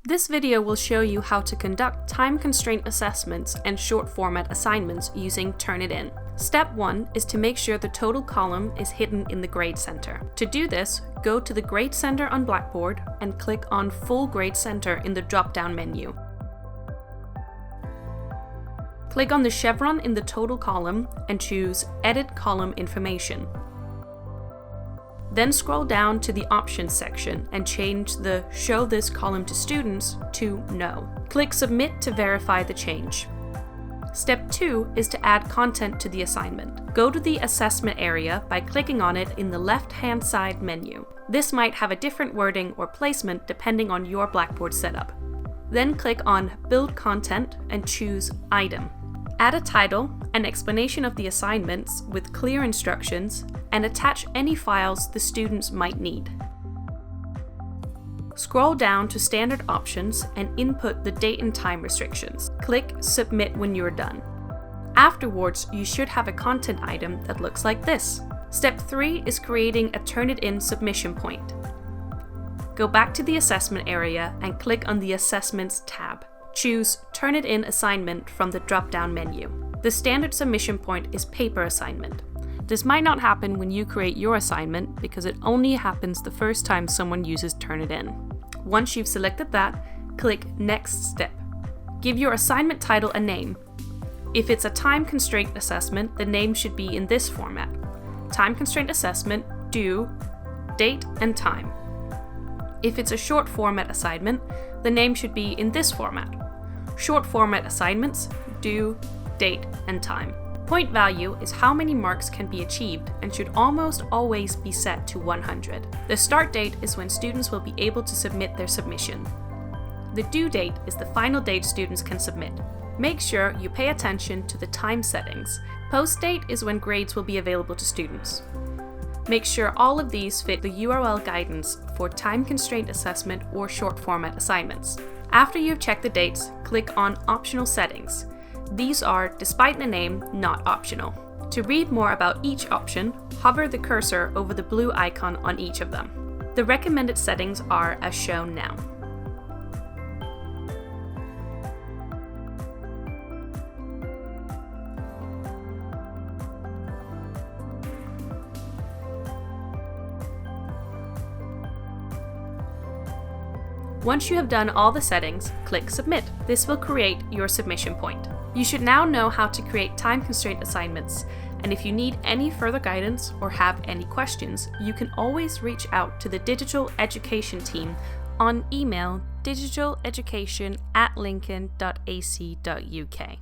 This video will show you how to conduct time-constraint assessments and short-format assignments using Turnitin. Step 1 is to make sure the total column is hidden in the grade center. To do this, go to the grade center on Blackboard and click on Full Grade Center in the drop-down menu. Click on the chevron in the total column and choose Edit Column Information. Then scroll down to the Options section and change the Show this column to students to No. Click Submit to verify the change. Step 2 is to add content to the assignment. Go to the assessment area by clicking on it in the left-hand side menu. This might have a different wording or placement depending on your Blackboard setup. Then click on Build Content and choose Item. Add a title, an explanation of the assignments with clear instructions, and attach any files the students might need. Scroll down to Standard Options and input the date and time restrictions. Click Submit when you're done. Afterwards, you should have a content item that looks like this. Step 3 is creating a Turnitin submission point. Go back to the assessment area and click on the Assessments tab. Choose Turnitin Assignment from the drop-down menu. The standard submission point is paper assignment. This might not happen when you create your assignment because it only happens the first time someone uses Turnitin. Once you've selected that, click Next Step. Give your assignment title a name. If it's a time-constraint assessment, the name should be in this format: Time-constraint assessment, due, date, and time. If it's a short format assignment, the name should be in this format: Short format assignments, due, date, and time. Point value is how many marks can be achieved and should almost always be set to 100. The start date is when students will be able to submit their submission. The due date is the final date students can submit. Make sure you pay attention to the time settings. Post date is when grades will be available to students. Make sure all of these fit the URL guidance for time-constraint assessment or short format assignments. After you've checked the dates, click on Optional Settings. These are, despite the name, not optional. To read more about each option, hover the cursor over the blue icon on each of them. The recommended settings are as shown now. Once you have done all the settings, click Submit. This will create your submission point. You should now know how to create time-constraint assignments, and if you need any further guidance or have any questions, you can always reach out to the digital education team on email digitaleducation@lincoln.ac.uk.